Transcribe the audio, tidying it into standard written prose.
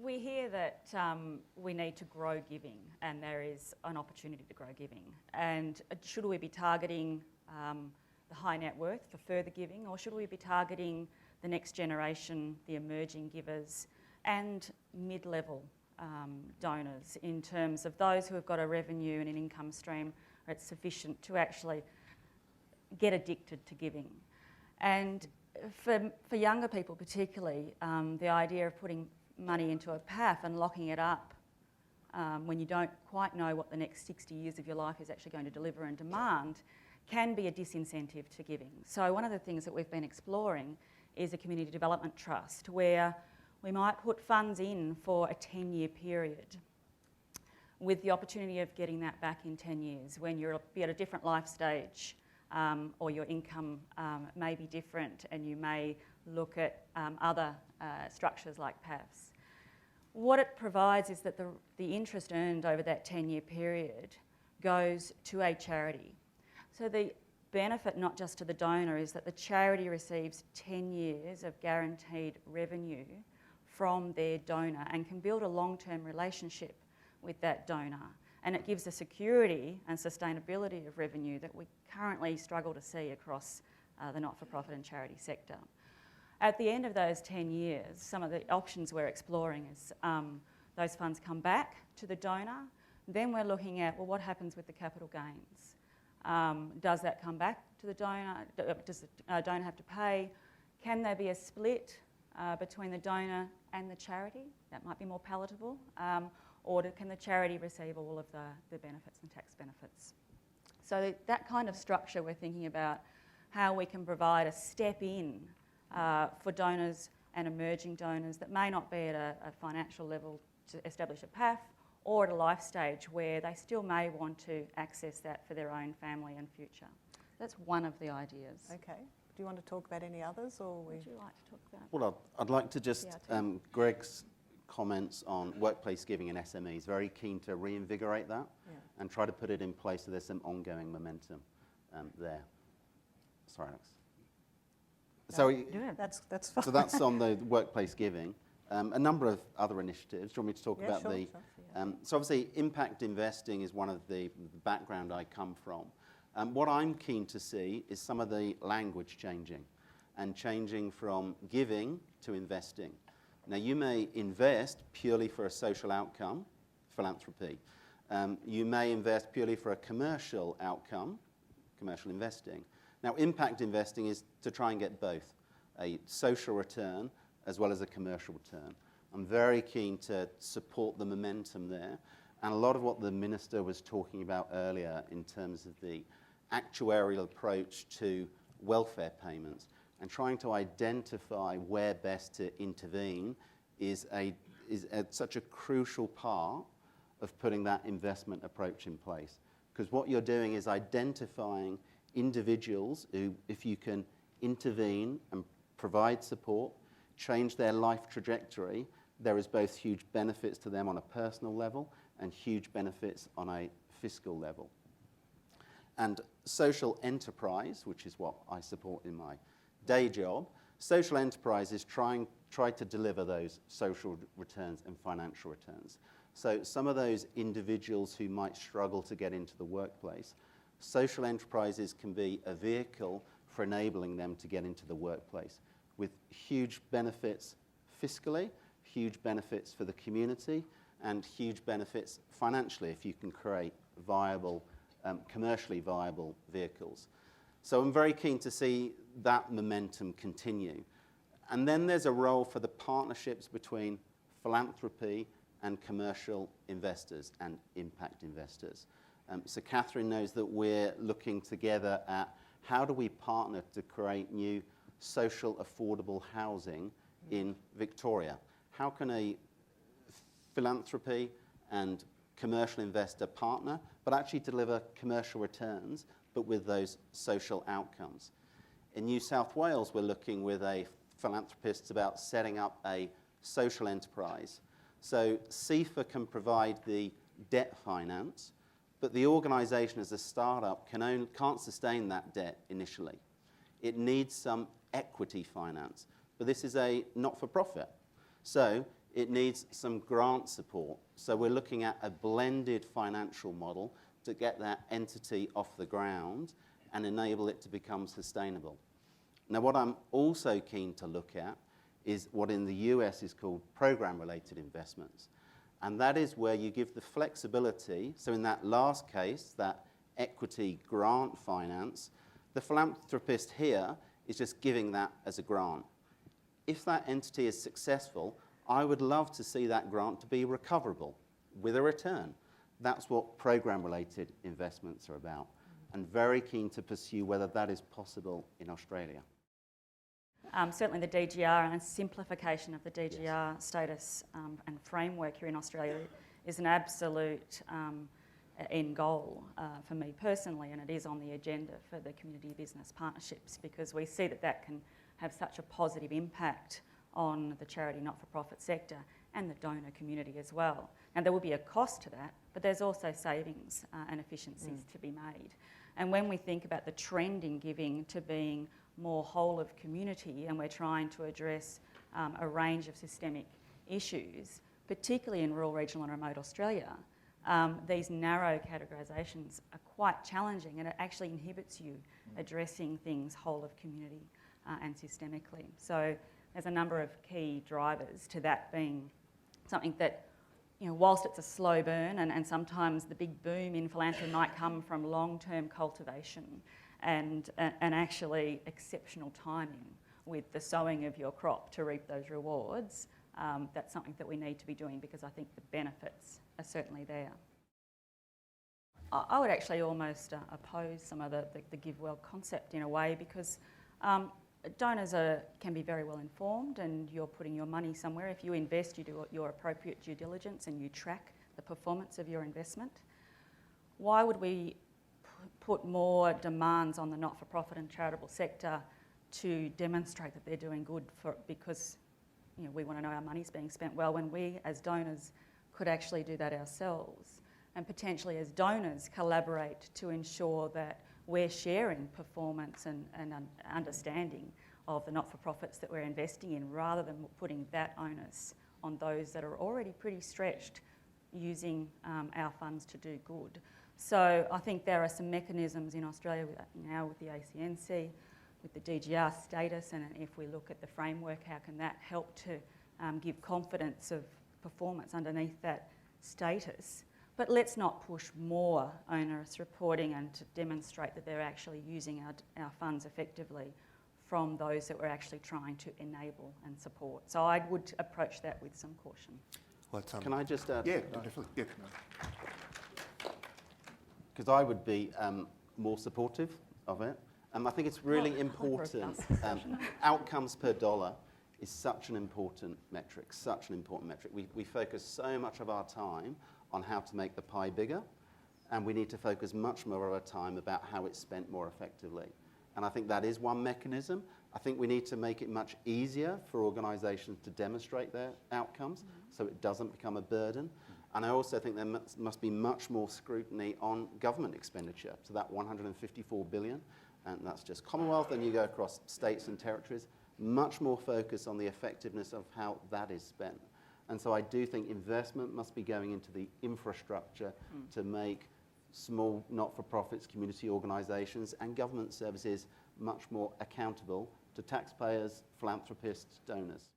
We hear that we need to grow giving, and there is an opportunity to grow giving. And should we be targeting the high net worth for further giving, or should we be targeting the next generation, the emerging givers, and mid-level donors in terms of those who have got a revenue and an income stream that's sufficient to actually get addicted to giving? And for younger people particularly, the idea of putting money into a PAF and locking it up when you don't quite know what the next 60 years of your life is actually going to deliver and demand can be a disincentive to giving. So one of the things that we've been exploring is a community development trust where we might put funds in for a 10-year period with the opportunity of getting that back in 10 years when you'll be at a different life stage or your income may be different, and you may look at other structures like PAFs. What it provides is that the interest earned over that 10-year period goes to a charity. So the benefit not just to the donor is that the charity receives 10 years of guaranteed revenue from their donor and can build a long-term relationship with that donor. And it gives a security and sustainability of revenue that we currently struggle to see across the not-for-profit and charity sector. At the end of those 10 years, some of the options we're exploring is those funds come back to the donor. Then we're looking at, well, what happens with the capital gains? Does that come back to the donor? Does the donor have to pay? Can there be a split between the donor and the charity? That might be more palatable. Or can the charity receive all of the benefits and tax benefits? So that kind of structure, we're thinking about how we can provide a step in for donors and emerging donors that may not be at a financial level to establish a PAF, or at a life stage where they still may want to access that for their own family and future. That's one of the ideas. Okay. Do you want to talk about any others, or would you like to talk about? Well, I'd like to just Greg's comments on workplace giving and SMEs. Very keen to reinvigorate that and try to put it in place so there's some ongoing momentum there. Sorry, Alex. No, that's fine. So that's on the workplace giving. A number of other initiatives. Do you want me to talk about the... So obviously impact investing is one of the background I come from. What I'm keen to see is some of the language changing and changing from giving to investing. Now you may invest purely for a social outcome, philanthropy. You may invest purely for a commercial outcome, commercial investing. Now impact investing is to try and get both, a social return as well as a commercial return. I'm very keen to support the momentum there, and a lot of what the Minister was talking about earlier in terms of the actuarial approach to welfare payments and trying to identify where best to intervene is such a crucial part of putting that investment approach in place. Because what you're doing is identifying individuals who, if you can intervene and provide support, change their life trajectory, there is both huge benefits to them on a personal level and huge benefits on a fiscal level. And social enterprise, which is what I support in my day job, social enterprise is try to deliver those social returns and financial returns. So some of those individuals who might struggle to get into the workplace, social enterprises can be a vehicle for enabling them to get into the workplace with huge benefits fiscally, huge benefits for the community, and huge benefits financially if you can create viable, commercially viable vehicles. So I'm very keen to see that momentum continue. And then there's a role for the partnerships between philanthropy and commercial investors and impact investors. So Catherine knows that we're looking together at how do we partner to create new social affordable housing in Victoria. How can a philanthropy and commercial investor partner, but actually deliver commercial returns, but with those social outcomes? In New South Wales, we're looking with a philanthropist about setting up a social enterprise. So CIFA can provide the debt finance, but the organisation as a startup can't sustain that debt initially. It needs some equity finance, but this is a not-for-profit. So it needs some grant support. So we're looking at a blended financial model to get that entity off the ground and enable it to become sustainable. Now, what I'm also keen to look at is what in the US is called program-related investments. And that is where you give the flexibility. So in that last case, that equity grant finance, the philanthropist here is just giving that as a grant. If that entity is successful, I would love to see that grant to be recoverable with a return. That's what program-related investments are about, and very keen to pursue whether that is possible in Australia. Certainly the DGR and a simplification of the DGR status and framework here in Australia is an absolute end goal for me personally, and it is on the agenda for the community business partnerships, because we see that that can have such a positive impact on the charity not-for-profit sector and the donor community as well. Now, there will be a cost to that, but there's also savings and efficiencies to be made. And when we think about the trend in giving to being more whole of community, and we're trying to address a range of systemic issues, particularly in rural, regional and remote Australia, these narrow categorisations are quite challenging, and it actually inhibits you addressing things whole of community and systemically. So there's a number of key drivers to that being something that, you know, whilst it's a slow burn, and sometimes the big boom in philanthropy might come from long-term cultivation and actually exceptional timing with the sowing of your crop to reap those rewards, that's something that we need to be doing, because I think the benefits are certainly there. I would actually almost oppose some of the give well concept in a way, because donors can be very well informed, and you're putting your money somewhere. If you invest, you do your appropriate due diligence and you track the performance of your investment. Why would we put more demands on the not-for-profit and charitable sector to demonstrate that they're doing good because, you know, we want to know our money's being spent well, when we as donors could actually do that ourselves, and potentially as donors collaborate to ensure that we're sharing performance and understanding of the not-for-profits that we're investing in, rather than putting that onus on those that are already pretty stretched using our funds to do good. So I think there are some mechanisms in Australia now with the ACNC, with the DGR status, and if we look at the framework, how can that help to give confidence of performance underneath that status? But let's not push more onerous reporting and to demonstrate that they're actually using our funds effectively from those that we're actually trying to enable and support. So I would approach that with some caution. Can I just add? Yeah, definitely. Yeah. Because I would be more supportive of it. I think it's really important. Outcomes per dollar is such an important metric, We focus so much of our time on how to make the pie bigger, and we need to focus much more of our time about how it's spent more effectively. And I think that is one mechanism. I think we need to make it much easier for organisations to demonstrate their outcomes so it doesn't become a burden. And I also think there must be much more scrutiny on government expenditure. So that $154 billion, and that's just Commonwealth, and you go across states and territories, much more focus on the effectiveness of how that is spent. And so I do think investment must be going into the infrastructure to make small not-for-profits, community organisations and government services much more accountable to taxpayers, philanthropists, donors.